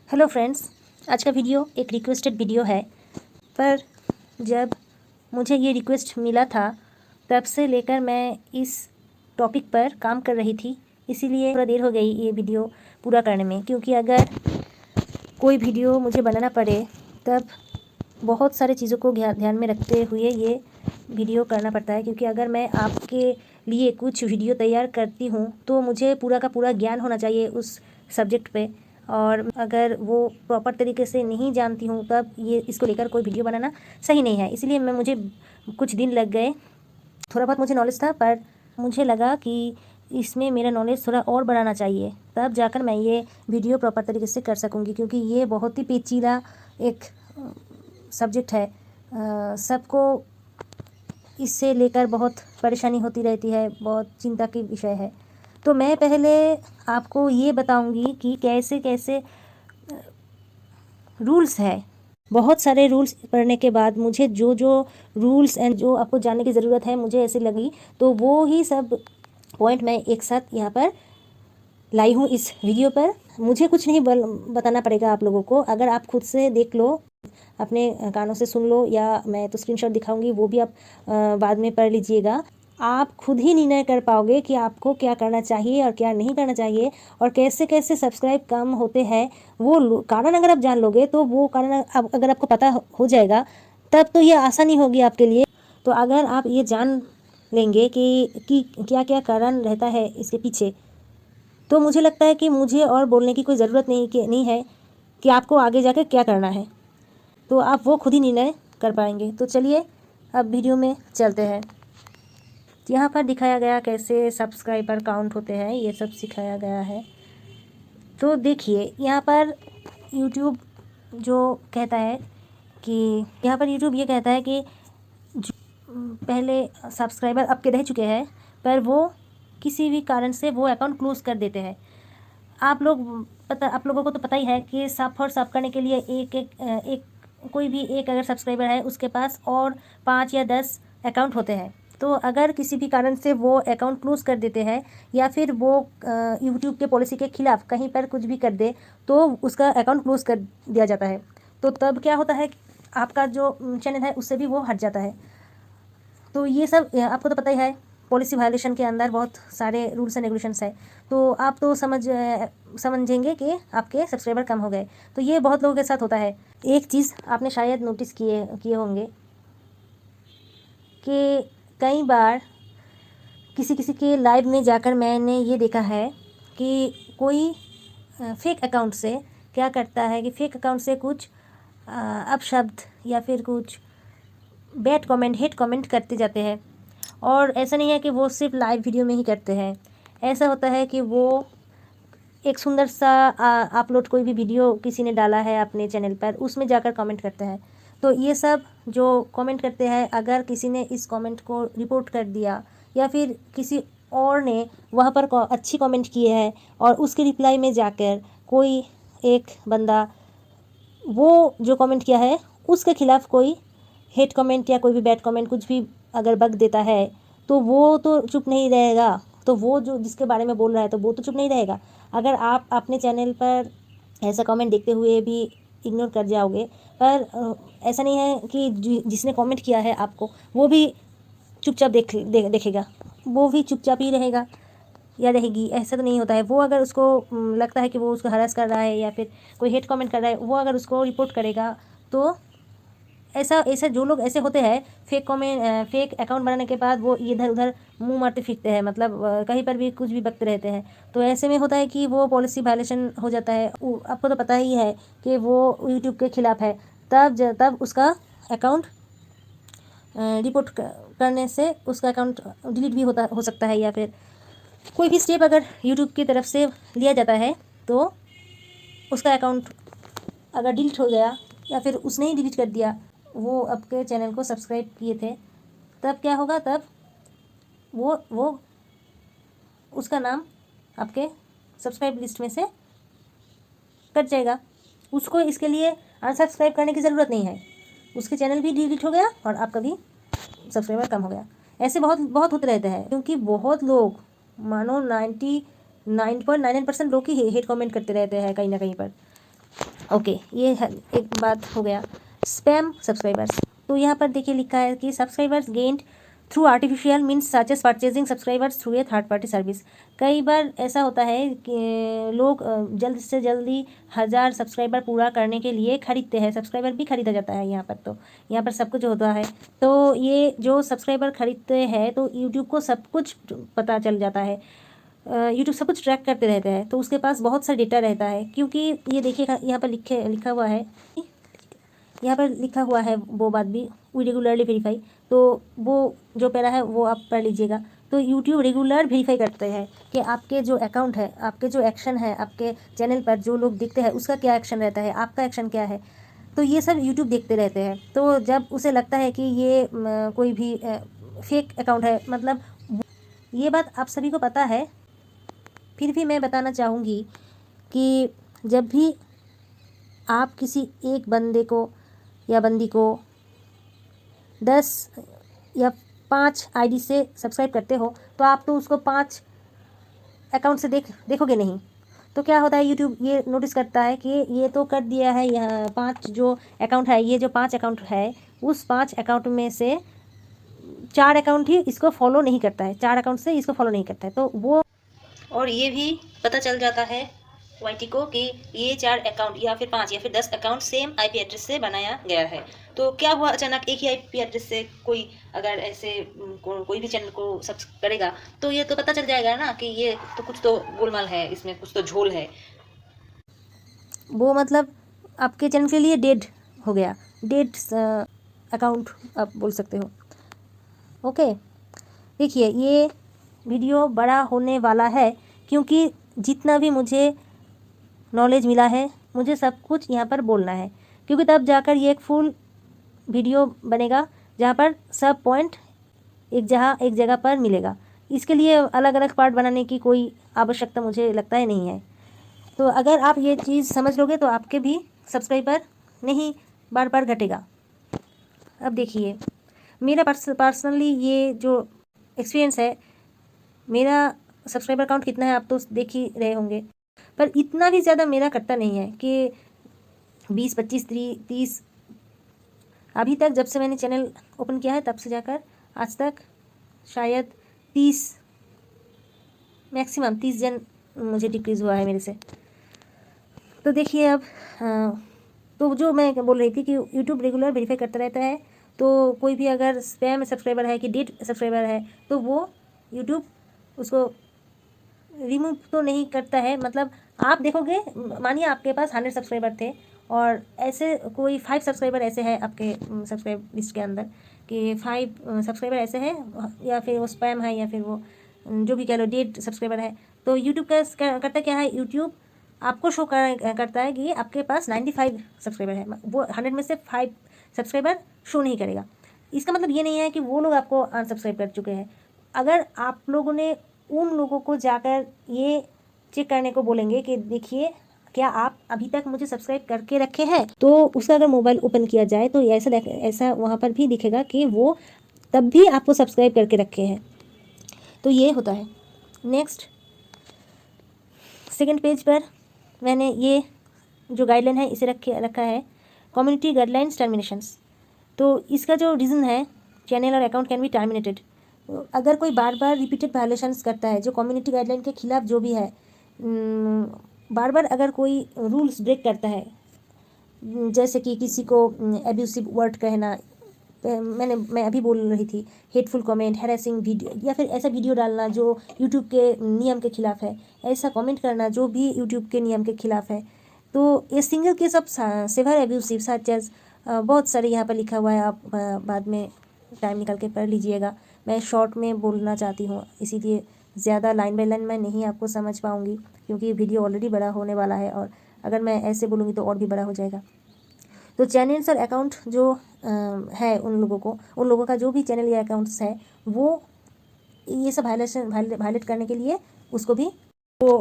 Hello friends, आज का video एक रिक्वेस्टेड वीडियो है। पर जब मुझे ये रिक्वेस्ट मिला था तब से लेकर मैं इस टॉपिक पर काम कर रही थी, इसीलिए थोड़ा देर हो गई ये वीडियो पूरा करने में। क्योंकि अगर कोई वीडियो मुझे बनाना पड़े तब बहुत सारे चीज़ों को ध्यान में रखते हुए ये वीडियो करना पड़ता है। क्योंकि अगर मैं आपके लिए कुछ वीडियो तैयार करती हूँ तो मुझे पूरा का पूरा ज्ञान होना चाहिए उस सब्जेक्ट पे, और अगर वो प्रॉपर तरीके से नहीं जानती हूँ तब ये इसको लेकर कोई वीडियो बनाना सही नहीं है। इसलिए मुझे कुछ दिन लग गए। थोड़ा बहुत मुझे नॉलेज था, पर मुझे लगा कि इसमें मेरा नॉलेज थोड़ा और बढ़ाना चाहिए, तब जाकर मैं ये वीडियो प्रॉपर तरीके से कर सकूँगी। क्योंकि ये बहुत ही पेचीदा एक सब्जेक्ट है। सबको इससे लेकर बहुत परेशानी होती रहती है, बहुत चिंता की विषय है। तो मैं पहले आपको ये बताऊंगी कि कैसे कैसे रूल्स है। बहुत सारे रूल्स पढ़ने के बाद मुझे जो जो रूल्स एंड जो आपको जानने की ज़रूरत है मुझे ऐसे लगी, तो वो ही सब पॉइंट मैं एक साथ यहाँ पर लाई हूँ इस वीडियो पर। मुझे कुछ नहीं बताना पड़ेगा आप लोगों को। अगर आप खुद से देख लो, अपने कानों से सुन लो, या मैं तो स्क्रीनशॉट दिखाऊंगी, वो भी आप बाद में पढ़ लीजिएगा। आप खुद ही निर्णय कर पाओगे कि आपको क्या करना चाहिए और क्या नहीं करना चाहिए, और कैसे कैसे सब्सक्राइब कम होते हैं। वो कारण अगर आप जान लोगे तो वो कारण अगर आपको पता हो जाएगा तब तो ये आसानी होगी आपके लिए। तो अगर आप ये जान लेंगे कि क्या क्या कारण रहता है इसके पीछे, तो मुझे लगता है कि मुझे और बोलने की कोई ज़रूरत नहीं है कि आपको आगे जाकर क्या करना है। तो आप वो खुद ही निर्णय कर पाएंगे। तो चलिए अब वीडियो में चलते हैं। यहाँ पर दिखाया गया कैसे सब्सक्राइबर काउंट होते हैं, ये सब सिखाया गया है। तो देखिए यहाँ पर यूट्यूब जो कहता है कि यहाँ पर यूट्यूब ये कहता है कि पहले सब्सक्राइबर आपके रह चुके हैं पर वो किसी भी कारण से वो अकाउंट क्लोज कर देते हैं। आप लोगों को तो पता ही है कि साफ करने के लिए एक कोई भी एक अगर सब्सक्राइबर है उसके पास और 5 या 10 अकाउंट होते हैं। तो अगर किसी भी कारण से वो अकाउंट क्लोज कर देते हैं या फिर वो यूट्यूब के पॉलिसी के खिलाफ कहीं पर कुछ भी कर दे तो उसका अकाउंट क्लोज कर दिया जाता है। तो तब क्या होता है, आपका जो चैनल है उससे भी वो हट जाता है। तो ये सब आपको तो पता ही है, पॉलिसी वायलेशन के अंदर बहुत सारे रूल्स एंड रेगुलेशंस है। तो आप तो समझेंगे कि आपके सब्सक्राइबर कम हो गए। तो ये बहुत लोगों के साथ होता है। एक चीज़ आपने शायद नोटिस किए होंगे कि कई बार किसी किसी के लाइव में जाकर मैंने ये देखा है कि कोई फेक अकाउंट से क्या करता है कि फेक अकाउंट से कुछ अपशब्द या फिर कुछ बैड कमेंट, हेट कमेंट करते जाते हैं। और ऐसा नहीं है कि वो सिर्फ लाइव वीडियो में ही करते हैं। ऐसा होता है कि वो एक सुंदर सा अपलोड कोई भी वीडियो किसी ने डाला है अपने चैनल पर, उसमें जाकर कमेंट करते हैं। तो ये सब जो कमेंट करते हैं, अगर किसी ने इस कमेंट को रिपोर्ट कर दिया या फिर किसी और ने वहाँ पर अच्छी कमेंट की है और उसके रिप्लाई में जाकर कोई एक बंदा वो जो कमेंट किया है उसके खिलाफ कोई हेट कमेंट या कोई भी बैड कमेंट कुछ भी अगर बक देता है, तो वो तो चुप नहीं रहेगा। तो वो जो जिसके बारे में बोल रहा है तो वो तो चुप नहीं रहेगा। अगर आप अपने चैनल पर ऐसा कमेंट देखते हुए भी इग्नोर कर जाओगे, पर ऐसा नहीं है कि जिसने कमेंट किया है आपको वो भी चुपचाप देखेगा, वो भी चुपचाप ही रहेगा या रहेगी। ऐसा तो नहीं होता है। वो अगर उसको लगता है कि वो उसको हरास कर रहा है या फिर कोई हेट कमेंट कर रहा है, वो अगर उसको रिपोर्ट करेगा तो ऐसा जो लोग ऐसे होते हैं फेक अकाउंट बनाने के बाद वो इधर उधर मुंह मारते फिरते हैं, मतलब कहीं पर भी कुछ भी बकते रहते हैं। तो ऐसे में होता है कि वो पॉलिसी वायलेशन हो जाता है। आपको तो पता ही है कि वो यूट्यूब के खिलाफ है। तब उसका अकाउंट रिपोर्ट करने से उसका अकाउंट डिलीट भी हो सकता है, या फिर कोई भी स्टेप अगर यूट्यूब की तरफ से लिया जाता है तो उसका अकाउंट अगर डिलीट हो गया या फिर उसने ही डिलीट कर दिया, वो आपके चैनल को सब्सक्राइब किए थे, तब क्या होगा, तब वो उसका नाम आपके सब्सक्राइब लिस्ट में से कट जाएगा। उसको इसके लिए अनसब्सक्राइब करने की ज़रूरत नहीं है। उसके चैनल भी डिलीट हो गया और आपका भी सब्सक्राइबर कम हो गया। ऐसे बहुत बहुत होते रहते हैं, क्योंकि बहुत लोग, मानो 99.99% लोग ही हेट कमेंट करते रहते हैं कहीं ना कहीं पर। ओके, ये एक बात हो गया। स्पैम सब्सक्राइबर्स, तो यहाँ पर देखिए लिखा है कि subscribers gained through artificial means such as purchasing subscribers through a third party service. कई बार ऐसा होता है कि लोग जल्द से जल्दी 1000 सब्सक्राइबर पूरा करने के लिए खरीदते हैं, सब्सक्राइबर भी खरीदा जाता है यहाँ पर। तो यहाँ पर सब कुछ होता है। तो ये जो सब्सक्राइबर खरीदते हैं तो यूट्यूब को सब कुछ पता चल जाता है, यूट्यूब सब कुछ ट्रैक करते रहते हैं। तो उसके पास बहुत सा डेटा रहता है, क्योंकि ये देखिएगा यहाँ पर लिखा हुआ है, यहाँ पर लिखा हुआ है वो बात भी, वी रेगुलरली वेरीफाई। तो वो जो पैरा है वो आप पढ़ लीजिएगा। तो यूट्यूब रेगुलर वेरीफाई करते हैं कि आपके जो अकाउंट है, आपके जो एक्शन है, आपके चैनल पर जो लोग देखते हैं उसका क्या एक्शन रहता है, आपका एक्शन क्या है। तो ये सब यूट्यूब देखते रहते हैं। तो जब उसे लगता है कि ये कोई भी फेक अकाउंट है, मतलब ये बात आप सभी को पता है, फिर भी मैं बताना चाहूँगी कि जब भी आप किसी एक बंदे को या बंदी को 10 या 5 आईडी से सब्सक्राइब करते हो, तो आप तो उसको 5 अकाउंट से देखोगे नहीं। तो क्या होता है, यूट्यूब ये नोटिस करता है कि ये तो कर दिया है, यह 5 जो अकाउंट है, ये जो 5 अकाउंट है, उस 5 अकाउंट में से 4 अकाउंट ही इसको फॉलो नहीं करता है, 4 अकाउंट से इसको फॉलो नहीं करता है। तो वो, और ये भी पता चल जाता है वाईटी को कि ये 4 अकाउंट या फिर 5 या फिर 10 अकाउंट सेम आईपी एड्रेस से बनाया गया है। तो क्या हुआ, अचानक एक ही आईपी एड्रेस से कोई अगर ऐसे कोई भी चैनल को सब्सक्राइब करेगा, तो ये तो पता चल जाएगा ना कि ये तो कुछ तो गोलमाल है, इसमें कुछ तो झोल है। वो मतलब आपके चैनल के लिए डेड हो गया, डेड अकाउंट आप बोल सकते हो। ओके, देखिए ये वीडियो बड़ा होने वाला है, क्योंकि जितना भी मुझे नॉलेज मिला है, मुझे सब कुछ यहाँ पर बोलना है, क्योंकि तब जाकर ये एक फुल वीडियो बनेगा जहाँ पर सब पॉइंट एक जगह पर मिलेगा। इसके लिए अलग अलग पार्ट बनाने की कोई आवश्यकता मुझे लगता है नहीं है। तो अगर आप ये चीज़ समझ लोगे तो आपके भी सब्सक्राइबर नहीं बार बार घटेगा। अब देखिए मेरा पर्सनली ये जो एक्सपीरियंस है, मेरा सब्सक्राइबर काउंट कितना है आप तो देख ही रहे होंगे, पर इतना भी ज़्यादा मेरा कटता नहीं है कि 20, 25, 30। अभी तक जब से मैंने चैनल ओपन किया है तब से जाकर आज तक शायद 30, मैक्सिमम 30 जन मुझे डिक्रीज़ हुआ है मेरे से। तो देखिए अब तो जो मैं बोल रही थी कि यूट्यूब रेगुलर वेरीफाई करता रहता है। तो कोई भी अगर स्पैम सब्सक्राइबर है कि डेड सब्सक्राइबर है, तो वो यूट्यूब उसको रिमूव तो नहीं करता है। मतलब आप देखोगे, मानिए आपके पास 100 सब्सक्राइबर थे और ऐसे कोई 5 सब्सक्राइबर ऐसे हैं आपके सब्सक्राइब लिस्ट के अंदर कि 5 सब्सक्राइबर ऐसे हैं, या फिर वो स्पैम है या फिर वो जो भी कह लो डेड सब्सक्राइबर है। तो यूट्यूब का करता क्या है, यूट्यूब आपको शो करता है कि आपके पास 95 सब्सक्राइबर है, वो 100 में से 5 सब्सक्राइबर शो नहीं करेगा। इसका मतलब ये नहीं है कि वो लोग आपको अनसब्सक्राइब कर चुके हैं। अगर आप लोगों ने उन लोगों को जाकर ये चेक करने को बोलेंगे कि देखिए क्या आप अभी तक मुझे सब्सक्राइब करके रखे हैं, तो उसका अगर मोबाइल ओपन किया जाए तो ऐसा वहाँ पर भी दिखेगा कि वो तब भी आपको सब्सक्राइब करके रखे हैं। तो ये होता है। नेक्स्ट सेकंड पेज पर मैंने ये जो गाइडलाइन है इसे रखा है, कम्युनिटी गाइडलाइंस टर्मिनेशंस। तो इसका जो रीज़न है, चैनल और अकाउंट कैन बी टर्मिनेटेड। अगर कोई बार बार रिपीटेड वायलेशंस करता है, जो कम्युनिटी गाइडलाइन के खिलाफ जो भी है, बार बार अगर कोई रूल्स ब्रेक करता है, जैसे कि किसी को एब्यूसिव वर्ड कहना, मैं अभी बोल रही थी, हेटफुल कमेंट, हैरेसिंग वीडियो, या फिर ऐसा वीडियो डालना जो यूट्यूब के नियम के खिलाफ है, ऐसा कमेंट करना जो भी यूट्यूब के नियम के खिलाफ है। तो ये single case of severe abusive such as, बहुत सारे यहाँ पर लिखा हुआ है, आप बाद में टाइम निकाल के पढ़ लीजिएगा। मैं शॉर्ट में बोलना चाहती हूँ, इसीलिए ज़्यादा लाइन बाय लाइन मैं नहीं आपको समझ पाऊँगी, क्योंकि वीडियो ऑलरेडी बड़ा होने वाला है और अगर मैं ऐसे बोलूँगी तो और भी बड़ा हो जाएगा। तो चैनल्स और अकाउंट जो है, उन लोगों का जो भी चैनल या अकाउंट्स है, वो ये सब वायलेट करने के लिए उसको भी वो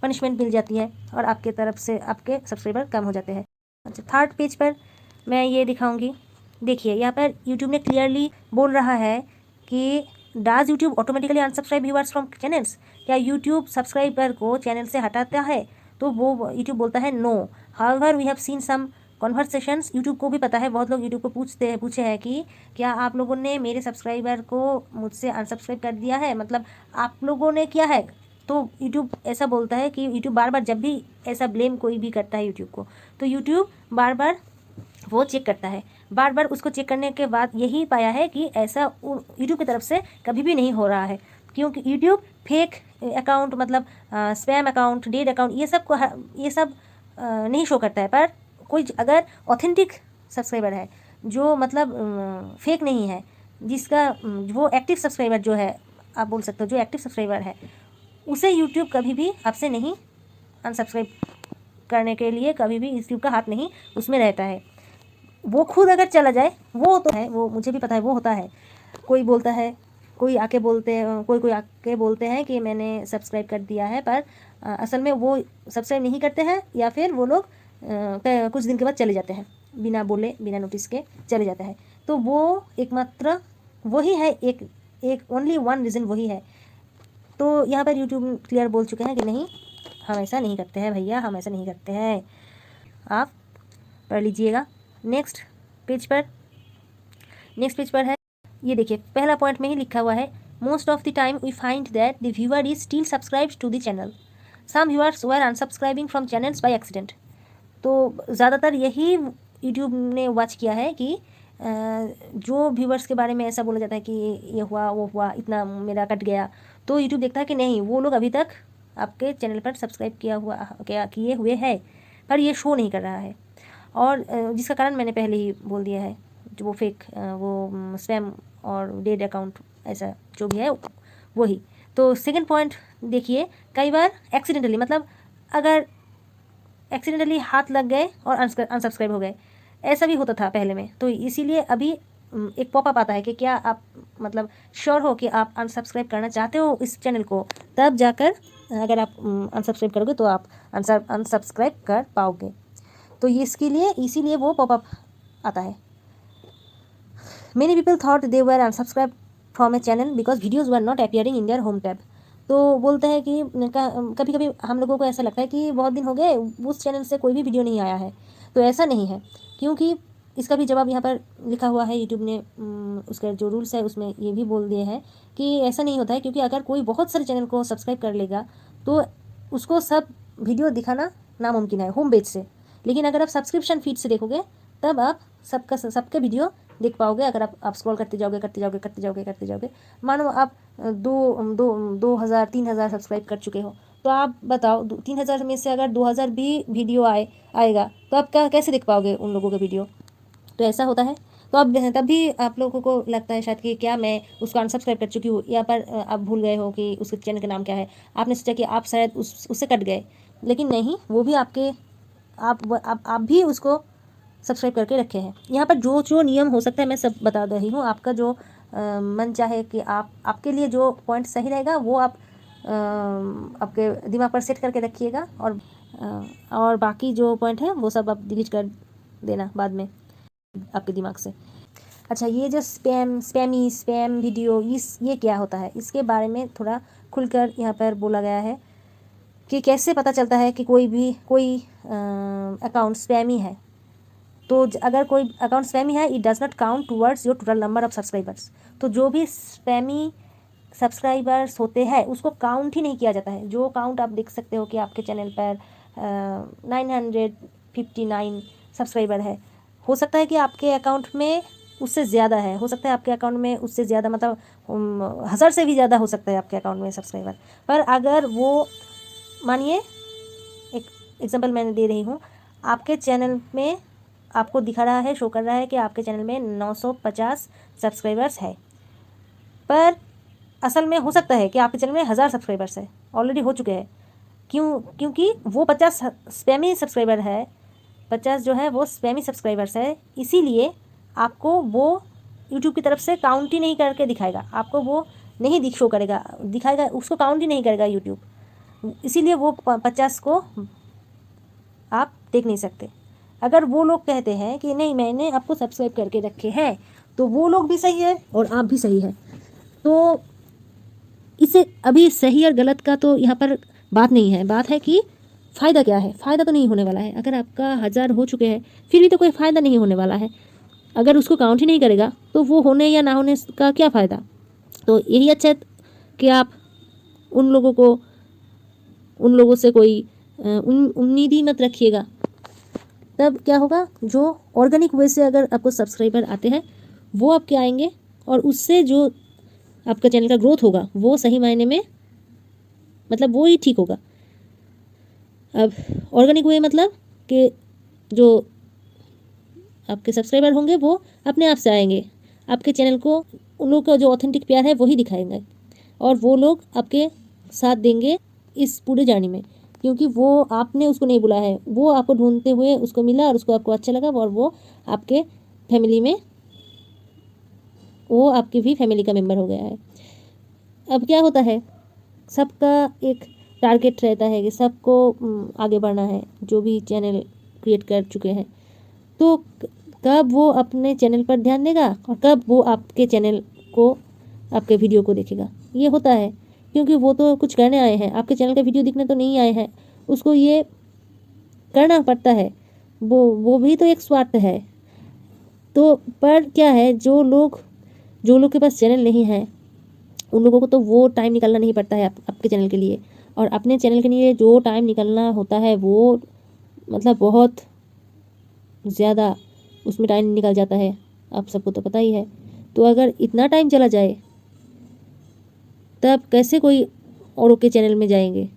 पनिशमेंट मिल जाती है और आपके तरफ से आपके सब्सक्राइबर कम हो जाते हैं। अच्छा, थर्ड पेज पर मैं ये दिखाऊंगी। देखिए यहाँ पर यूट्यूब ने क्लियरली बोल रहा है कि does YouTube automatically unsubscribe viewers from channels. क्या यूट्यूब सब्सक्राइबर को चैनल से हटाता है? तो वो यूट्यूब बोलता है no. However we have seen some conversations, YouTube को भी पता है, बहुत लोग यूट्यूब को पूछे हैं कि क्या आप लोगों ने मेरे सब्सक्राइबर को मुझसे अनसब्सक्राइब कर दिया है, मतलब आप लोगों ने किया है। तो यूट्यूब ऐसा बोलता है कि यूट्यूब बार बार जब भी ऐसा ब्लेम कोई भी करता है यूट्यूब को, तो यूट्यूब बार बार वो चेक करता है। बार बार उसको चेक करने के बाद यही पाया है कि ऐसा यूट्यूब की तरफ से कभी भी नहीं हो रहा है, क्योंकि यूट्यूब फेक अकाउंट, मतलब स्पैम अकाउंट, डेड अकाउंट, ये सब नहीं शो करता है। पर कोई अगर ऑथेंटिक सब्सक्राइबर है, जो मतलब फेक नहीं है, जिसका वो एक्टिव सब्सक्राइबर जो है, आप बोल सकते हो जो एक्टिव सब्सक्राइबर है, उसे यूट्यूब कभी भी आपसे नहीं अनसब्सक्राइब करने के लिए कभी भी यूट्यूब का हाथ नहीं उसमें रहता है। वो खुद अगर चला जाए, वो तो है, वो मुझे भी पता है, वो होता है। कोई बोलता है, कोई आके बोलते हैं कि मैंने सब्सक्राइब कर दिया है, पर असल में वो सब्सक्राइब नहीं करते हैं, या फिर वो लोग कुछ दिन के बाद चले जाते हैं, बिना बोले बिना नोटिस के चले जाते हैं। तो वो एकमात्र वही है, एक ओनली वन रीज़न वही है। तो यहाँ पर यूट्यूब क्लियर बोल चुके हैं कि नहीं, हम ऐसा नहीं करते हैं भैया, हम ऐसा नहीं करते हैं। आप पढ़ लीजिएगा नेक्स्ट पेज पर है, ये देखिए पहला पॉइंट में ही लिखा हुआ है, most of the time we find that the viewer is still subscribed to the channel, some viewers were unsubscribing from channels by accident. तो ज़्यादातर यही यूट्यूब ने वॉच किया है कि जो व्यूअर्स के बारे में ऐसा बोला जाता है कि ये हुआ वो हुआ, इतना मेरा कट गया, तो यूट्यूब देखता है कि नहीं, वो लोग अभी तक आपके चैनल पर सब्सक्राइब किए हुए है, पर ये शो नहीं कर रहा है। और जिसका कारण मैंने पहले ही बोल दिया है, जो वो फेक वो स्पैम और डेड अकाउंट ऐसा जो भी है वही। तो सेकंड पॉइंट देखिए, कई बार एक्सीडेंटली, मतलब अगर एक्सीडेंटली हाथ लग गए और अनसब्सक्राइब हो गए, ऐसा भी होता था पहले में। तो इसीलिए अभी एक पॉपअप आता है कि क्या आप मतलब श्योर हो कि आप अनसब्सक्राइब करना चाहते हो इस चैनल को, तब जाकर अगर आप अनसब्सक्राइब करोगे तो आप अनसब्सक्राइब कर पाओगे। तो ये इसीलिए वो पॉपअप आता है। Many people thought they were unsubscribe from A channel because videos were not appearing in their home tab. तो बोलते हैं कि कभी कभी हम लोगों को ऐसा लगता है कि बहुत दिन हो गए उस चैनल से कोई भी वीडियो नहीं आया है। तो ऐसा नहीं है, क्योंकि इसका भी जवाब यहाँ पर लिखा हुआ है, यूट्यूब ने उसका जो रूल्स है उसमें ये भी बोल दिए हैं कि ऐसा नहीं होता है, क्योंकि अगर कोई बहुत सारे चैनल को सब्सक्राइब कर लेगा तो उसको सब वीडियो दिखाना नामुमकिन है होम पेज से। लेकिन अगर आप सब्सक्रिप्शन फीड से देखोगे तब आप सबके वीडियो देख पाओगे। अगर आप स्क्रॉल करते जाओगे, मानो आप 2,000 3,000 सब्सक्राइब कर चुके हो, तो आप बताओ 3,000 में से अगर 2,000 भी वीडियो आएगा तो आप कैसे देख पाओगे उन लोगों के वीडियो। तो ऐसा होता है। तो अब तब भी आप लोगों को लगता है शायद कि क्या मैं उसको अनसब्सक्राइब कर चुकी हूँ, या पर आप भूल गए हो कि उसके चैनल का नाम क्या है, आपने सोचा कि आप शायद उससे कट गए, लेकिन नहीं, वो भी आपके आप भी उसको सब्सक्राइब करके रखे हैं। यहाँ पर जो नियम हो सकता है मैं सब बता रही हूँ, आपका जो मन चाहे कि आपके लिए जो पॉइंट सही रहेगा वो आप आपके दिमाग पर सेट करके रखिएगा, और बाकी जो पॉइंट है वो सब आप डिलीट कर देना बाद में आपके दिमाग से। अच्छा, ये जो स्पैम वीडियो ये क्या होता है, इसके बारे में थोड़ा खुलकर यहाँ पर बोला गया है कि कैसे पता चलता है कि कोई अकाउंट स्पैमी है। तो अगर कोई अकाउंट स्पैमी है, it does not count towards your total number of subscribers. तो जो भी स्पैमी सब्सक्राइबर्स होते हैं उसको काउंट ही नहीं किया जाता है। जो काउंट आप देख सकते हो कि आपके चैनल पर 959 सब्सक्राइबर है, हो सकता है कि आपके अकाउंट में उससे ज़्यादा है, हो सकता है आपके अकाउंट में उससे ज़्यादा, मतलब 1,000 से भी ज़्यादा हो सकता है आपके अकाउंट में सब्सक्राइबर। पर अगर वो, मानिए एक एग्जांपल मैंने दे रही हूँ, आपके चैनल में आपको दिखा रहा है, शो कर रहा है कि आपके चैनल में 950 सब्सक्राइबर्स है, पर असल में हो सकता है कि आपके चैनल में 1,000 सब्सक्राइबर्स है, ऑलरेडी हो चुके हैं। क्योंकि वो 50 स्पैमी सब्सक्राइबर है, 50 जो है वो स्पैमी सब्सक्राइबर्स है, इसीलिए आपको वो यूट्यूब की तरफ से काउंट ही नहीं करके दिखाएगा, आपको वो नहीं शो करेगा, दिखाएगा, उसको काउंट ही नहीं करेगा यूट्यूब, इसीलिए वो 50 को आप देख नहीं सकते। अगर वो लोग कहते हैं कि नहीं मैंने आपको सब्सक्राइब करके रखे हैं, तो वो लोग भी सही है और आप भी सही है। तो इसे अभी सही और गलत का तो यहाँ पर बात नहीं है, बात है कि फ़ायदा क्या है? फ़ायदा तो नहीं होने वाला है। अगर आपका 1000 हो चुके हैं फिर भी तो कोई फ़ायदा नहीं होने वाला है। अगर उसको काउंट ही नहीं करेगा तो वो होने या ना होने का क्या फ़ायदा। तो यही अच्छा है कि आप उन लोगों से कोई उम्मीद ही मत रखिएगा। तब क्या होगा, जो ऑर्गेनिक वे से अगर आपको सब्सक्राइबर आते हैं वो आपके आएंगे और उससे जो आपका चैनल का ग्रोथ होगा वो सही मायने में मतलब वो ही ठीक होगा। अब ऑर्गेनिक वे मतलब कि जो आपके सब्सक्राइबर होंगे वो अपने आप से आएंगे, आपके चैनल को उन लोगों का जो ऑथेंटिक प्यार है वही दिखाएंगे और वो लोग आपके साथ देंगे इस पूरे जर्नी में, क्योंकि वो आपने उसको नहीं बुलाया है, वो आपको ढूंढते हुए उसको मिला और उसको आपको अच्छा लगा और वो आपके फैमिली में वो आपकी भी फैमिली का मेम्बर हो गया है। अब क्या होता है, सबका एक टारगेट रहता है कि सबको आगे बढ़ना है, जो भी चैनल क्रिएट कर चुके हैं। तो कब वो अपने चैनल पर ध्यान देगा और कब वो आपके चैनल को आपके वीडियो को देखेगा, ये होता है। क्योंकि वो तो कुछ करने आए हैं, आपके चैनल का वीडियो दिखने तो नहीं आए हैं, उसको ये करना पड़ता है, वो भी तो एक स्वार्थ है। तो पर क्या है, जो लोग के पास चैनल नहीं है उन लोगों को तो वो टाइम निकालना नहीं पड़ता है आपके चैनल के लिए, और अपने चैनल के लिए जो टाइम निकालना होता है वो मतलब बहुत ज़्यादा उसमें टाइम निकल जाता है, आप सबको तो पता ही है। तो अगर इतना टाइम चला जाए तब कैसे कोई औरों के चैनल में जाएंगे।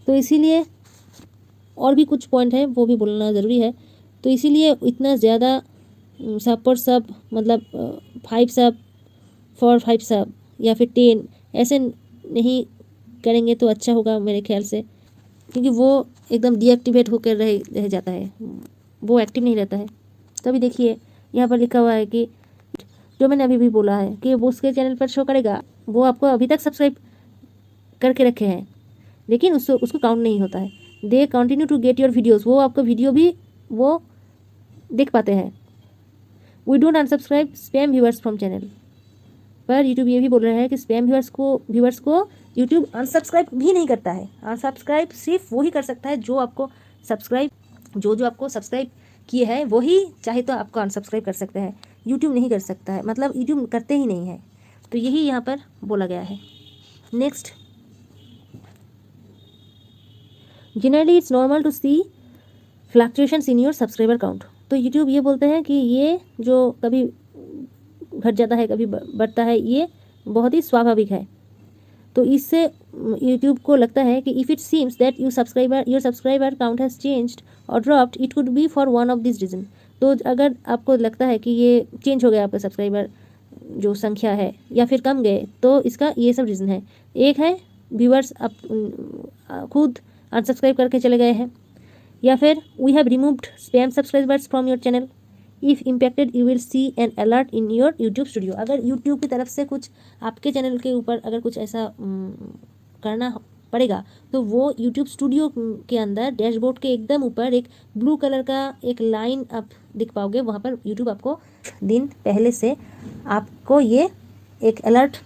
तो इसीलिए और भी कुछ पॉइंट है वो भी बोलना ज़रूरी है। तो इसीलिए इतना ज़्यादा सब पर सब मतलब 5 सब फॉर 5 सब या फिर 10 ऐसे नहीं करेंगे तो अच्छा होगा मेरे ख्याल से, क्योंकि वो एकदम डीएक्टिवेट होकर रह जाता है, वो एक्टिव नहीं रहता है। तभी देखिए यहाँ पर लिखा हुआ है कि जो मैंने अभी भी बोला है कि वो उसके चैनल पर शो करेगा, वो आपको अभी तक सब्सक्राइब करके रखे हैं लेकिन उसको काउंट नहीं होता है। They continue to get your videos, वो आपका वीडियो भी वो देख पाते हैं। We don't unsubscribe spam viewers from channel, पर यूट्यूब ये भी बोल रहा है कि स्पैम व्यूअर्स को यूट्यूब अनसब्सक्राइब भी नहीं करता है। अनसब्सक्राइब सिर्फ वो ही कर सकता है जो आपको सब्सक्राइब जो आपको सब्सक्राइब किए हैं वही चाहे तो आपको अनसब्सक्राइब कर सकते हैं, यूट्यूब नहीं कर सकता है, मतलब यूट्यूब करते ही नहीं है। तो यही यहाँ पर बोला गया है। Next, generally it's normal to see fluctuations in your subscriber count. तो यूट्यूब ये बोलते हैं कि ये जो कभी घट जाता है कभी बढ़ता है ये बहुत ही स्वाभाविक है। तो इससे यूट्यूब को लगता है कि if it seems that your subscriber count has changed और dropped, it could be for one of this reason. तो अगर आपको लगता है कि ये चेंज हो गया आपका सब्सक्राइबर जो संख्या है या फिर कम गए, तो इसका ये सब रीज़न है। एक है व्यूअर्स आप खुद अनसब्सक्राइब करके चले गए हैं, या फिर we have removed spam subscribers from your channel. If impacted you will see an alert in your YouTube studio. अगर यूट्यूब की तरफ से कुछ आपके चैनल के ऊपर अगर कुछ ऐसा करना पड़ेगा तो वो यूट्यूब स्टूडियो के अंदर डैशबोर्ड के एकदम ऊपर एक ब्लू कलर का एक लाइन आप दिख पाओगे, वहाँ पर यूट्यूब आपको दिन पहले से आपको ये एक अलर्ट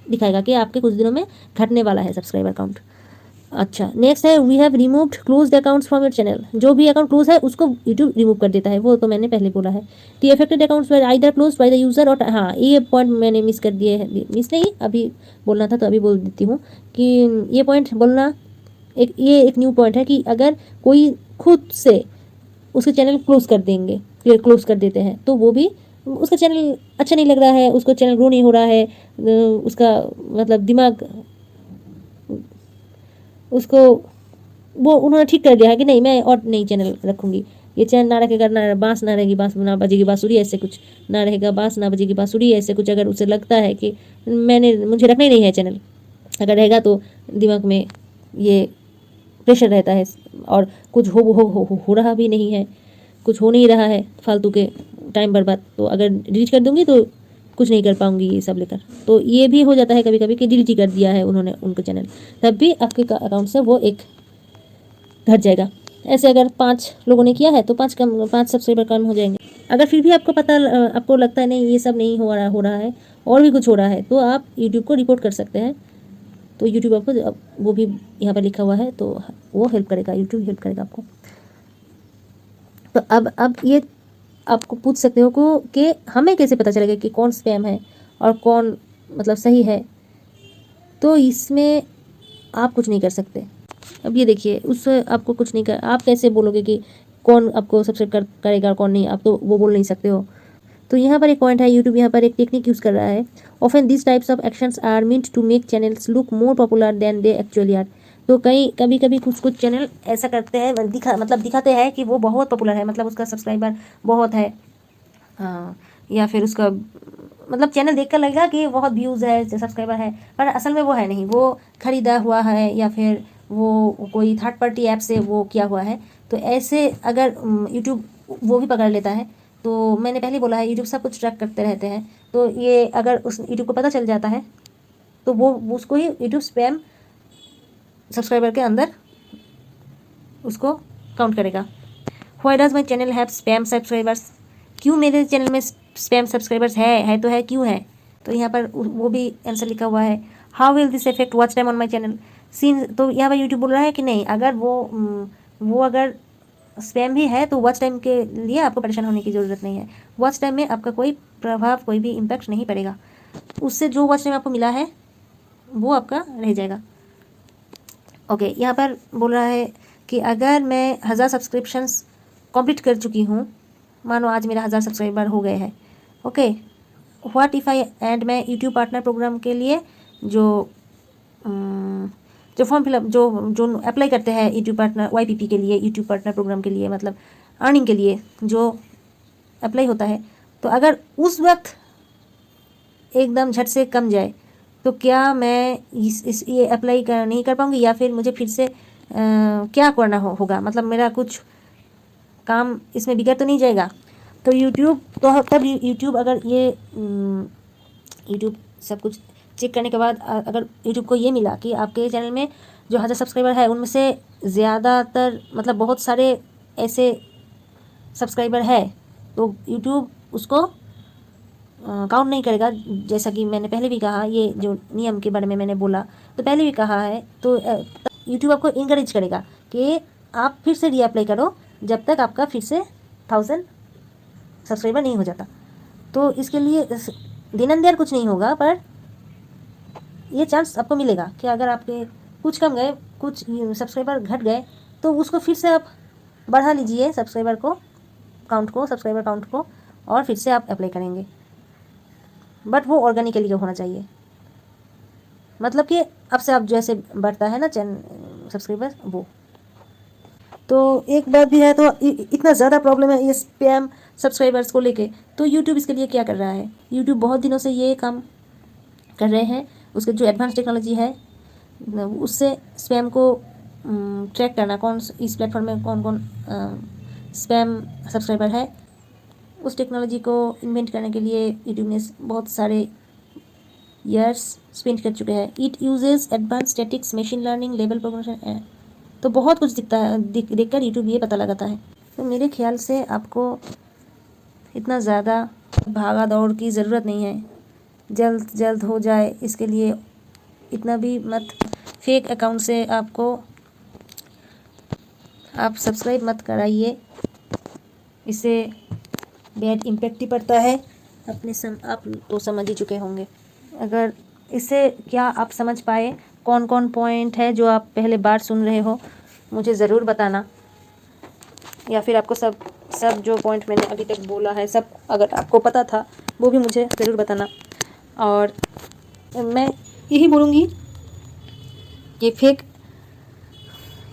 दिखाएगा कि आपके कुछ दिनों में घटने वाला है सब्सक्राइबर काउंट। अच्छा, नेक्स्ट है we have removed closed accounts from your channel. जो भी अकाउंट क्लोज है उसको यूट्यूब रिमूव कर देता है, वो तो मैंने पहले बोला है। The affected accounts were either close by the user और हाँ, ये पॉइंट मैंने मिस कर दिए है, मिस नहीं अभी बोलना था तो अभी बोल देती हूँ कि ये पॉइंट बोलना ये एक न्यू पॉइंट है कि अगर कोई खुद से उसके चैनल क्लोज कर देते हैं तो वो भी उसका चैनल अच्छा नहीं लग रहा है, उसको चैनल ग्रो नहीं हो रहा है, उसका मतलब दिमाग उसको वो उन्होंने ठीक कर दिया है कि नहीं मैं और नई चैनल रखूँगी, ये चैनल ना रखेगा, ना बाँस ना रहेगी, बाँस ना बजेगी बाँसुरी, ऐसे कुछ ना रहेगा, बाँस ना बजेगी बाँसुरी, ऐसे कुछ अगर उसे लगता है कि मुझे रखना ही नहीं है चैनल, अगर रहेगा तो दिमाग में ये प्रेशर रहता है और कुछ हो रहा भी नहीं है, कुछ हो नहीं रहा है, फालतू के टाइम बर्बाद, तो अगर डिलीट कर दूँगी तो कुछ नहीं कर पाऊंगी ये सब लेकर। तो ये भी हो जाता है कभी कभी कि डिलीट ही कर दिया है उन्होंने उनका चैनल, तब भी आपके अकाउंट से वो एक घट जाएगा। ऐसे अगर 5 लोगों ने किया है तो 5 सब्सक्राइबर कम हो जाएंगे। अगर फिर भी आपको लगता है नहीं ये सब नहीं हो रहा है और भी कुछ हो रहा है, तो आप यूट्यूब को रिपोर्ट कर सकते हैं तो यूट्यूब आपको वो भी यहाँ पर लिखा हुआ है, तो वो हेल्प करेगा, यूट्यूब हेल्प करेगा आपको। तो अब ये आपको पूछ सकते हो को कि हमें कैसे पता चलेगा कि कौन स्पैम है और कौन मतलब सही है। तो इसमें आप कुछ नहीं कर सकते। अब ये देखिए, उससे आपको कुछ नहीं कर, आप कैसे बोलोगे कि कौन आपको सब्सक्राइब करेगा और कौन नहीं, आप तो वो बोल नहीं सकते हो। तो यहाँ पर एक पॉइंट है, यूट्यूब यहाँ पर एक टेक्निक यूज़ कर रहा है। Often this types of actions are meant to make channels look more popular than they actually are. तो कभी कभी कुछ चैनल ऐसा करते हैं, दिखाते हैं कि वो बहुत पॉपुलर है, मतलब उसका सब्सक्राइबर बहुत है, या फिर उसका मतलब चैनल देखकर लगेगा कि बहुत व्यूज़ है, सब्सक्राइबर है, पर असल में वो है नहीं, वो खरीदा हुआ है या फिर वो कोई थर्ड पार्टी ऐप से वो किया हुआ है। तो ऐसे अगर यूट्यूब वो भी पकड़ लेता है, तो मैंने पहले बोला है यूट्यूब सब कुछ ट्रैक करते रहते हैं। तो ये अगर उस यूट्यूब को पता चल जाता है तो वो उसको ही यूट्यूब स्पैम सब्सक्राइबर के अंदर उसको काउंट करेगा। Why does my channel have spam subscribers, क्यों मेरे चैनल में स्पैम सब्सक्राइबर्स है तो है, क्यों है। तो यहाँ पर वो भी आंसर लिखा हुआ है। How will this affect watch time on my channel seen. तो यहाँ पर यूट्यूब बोल रहा है कि नहीं, अगर वो अगर स्पैम भी है तो वॉच टाइम के लिए आपको परेशान होने की ज़रूरत नहीं है। वॉच टाइम में आपका कोई प्रभाव, कोई भी इम्पैक्ट नहीं पड़ेगा, उससे जो वॉच टाइम आपको मिला है वो आपका रह जाएगा। ओके, यहाँ पर बोल रहा है कि अगर मैं 1000 सब्सक्रिप्शंस कंप्लीट कर चुकी हूँ, मानो आज मेरा 1000 सब्सक्राइबर हो गए हैं, okay, what if I and मैं यूट्यूब पार्टनर प्रोग्राम के लिए जो फॉर्म फिलअप जो अप्लाई करते हैं यूट्यूब पार्टनर YPP के लिए, यूट्यूब पार्टनर प्रोग्राम के लिए, मतलब अर्निंग के लिए जो अप्लाई होता है, तो अगर उस वक्त एकदम झट से कम जाए तो क्या मैं ये अप्लाई नहीं कर पाऊँगी, या फिर मुझे फिर से क्या करना होगा, मतलब मेरा कुछ काम इसमें बिगड़ तो नहीं जाएगा। तो यूट्यूब तो तब यूट्यूब अगर ये यूट्यूब सब कुछ चेक करने के बाद अगर यूट्यूब को ये मिला कि आपके चैनल में जो 1000 सब्सक्राइबर है उनमें से ज़्यादातर मतलब बहुत सारे ऐसे सब्सक्राइबर है, तो यूट्यूब उसको काउंट नहीं करेगा। जैसा कि मैंने पहले भी कहा, ये जो नियम के बारे में मैंने बोला तो पहले भी कहा है, तो यूट्यूब आपको इंकरेज करेगा कि आप फिर से रीअप्लाई करो जब तक आपका फिर से 1000 सब्सक्राइबर नहीं हो जाता। तो इसके लिए दिन देर कुछ नहीं होगा, पर ये चांस आपको मिलेगा कि अगर आपके कुछ कम गए, कुछ सब्सक्राइबर घट गए, तो उसको फिर से आप बढ़ा लीजिए सब्सक्राइबर काउंट को, और फिर से आप अप्लाई करेंगे। बट वो ऑर्गेनिकली होना चाहिए, मतलब कि अब से आप जैसे बढ़ता है ना चैनल सब्सक्राइबर वो। तो एक बात भी है, तो इतना ज़्यादा प्रॉब्लम है ये स्पैम सब्सक्राइबर्स को लेके, तो यूट्यूब इसके लिए क्या कर रहा है, यूट्यूब बहुत दिनों से ये काम कर रहे हैं। उसके जो एडवांस टेक्नोलॉजी है उससे स्पैम को ट्रैक करना, कौन इस प्लेटफॉर्म में कौन स्पैम सब्सक्राइबर है, उस टेक्नोलॉजी को इन्वेंट करने के लिए यूट्यूब ने बहुत सारे ईयर्स स्पेंड कर चुके हैं। It uses advance statics, machine learning, level programmation, तो बहुत कुछ दिखता है, देखकर यूट्यूब ये पता लगाता है। तो मेरे ख्याल से आपको इतना ज़्यादा भागा दौड़ की ज़रूरत नहीं है, जल्द हो जाए इसके लिए इतना भी मत, फेक अकाउंट से आप सब्सक्राइब मत कराइए, इससे बैड इम्पैक्ट ही पड़ता है। आप तो समझ ही चुके होंगे। अगर इससे क्या आप समझ पाए, कौन कौन पॉइंट है जो आप पहले बार सुन रहे हो, मुझे ज़रूर बताना, या फिर आपको सब जो पॉइंट मैंने अभी तक बोला है सब अगर आपको पता था वो भी मुझे ज़रूर बताना। और मैं यही बोलूँगी कि फेक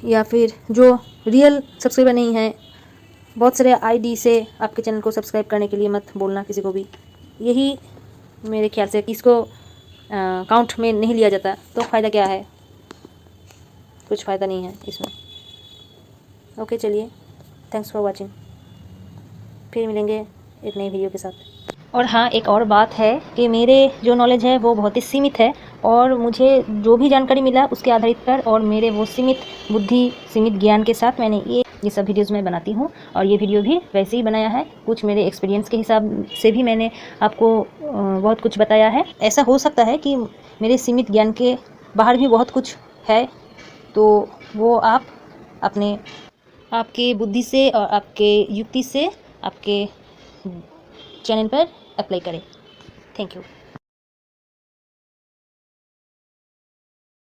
या फिर जो रियल सब्सक्राइबर नहीं है, बहुत सारे आईडी से आपके चैनल को सब्सक्राइब करने के लिए मत बोलना किसी को भी। यही मेरे ख्याल से इसको काउंट में नहीं लिया जाता तो फ़ायदा क्या है, कुछ फ़ायदा नहीं है इसमें। ओके, चलिए, थैंक्स फॉर वाचिंग, फिर मिलेंगे एक नई वीडियो के साथ। और हाँ, एक और बात है कि मेरे जो नॉलेज है वो बहुत ही सीमित है, और मुझे जो भी जानकारी मिला उसके आधारित पर और मेरे वो सीमित बुद्धि, सीमित ज्ञान के साथ मैंने ये सब वीडियोज़ मैं बनाती हूँ। और ये वीडियो भी वैसे ही बनाया है, कुछ मेरे एक्सपीरियंस के हिसाब से भी मैंने आपको बहुत कुछ बताया है। ऐसा हो सकता है कि मेरे सीमित ज्ञान के बाहर भी बहुत कुछ है, तो वो आप आपके बुद्धि से और आपके युक्ति से आपके चैनल पर अप्लाई करें। Thank you.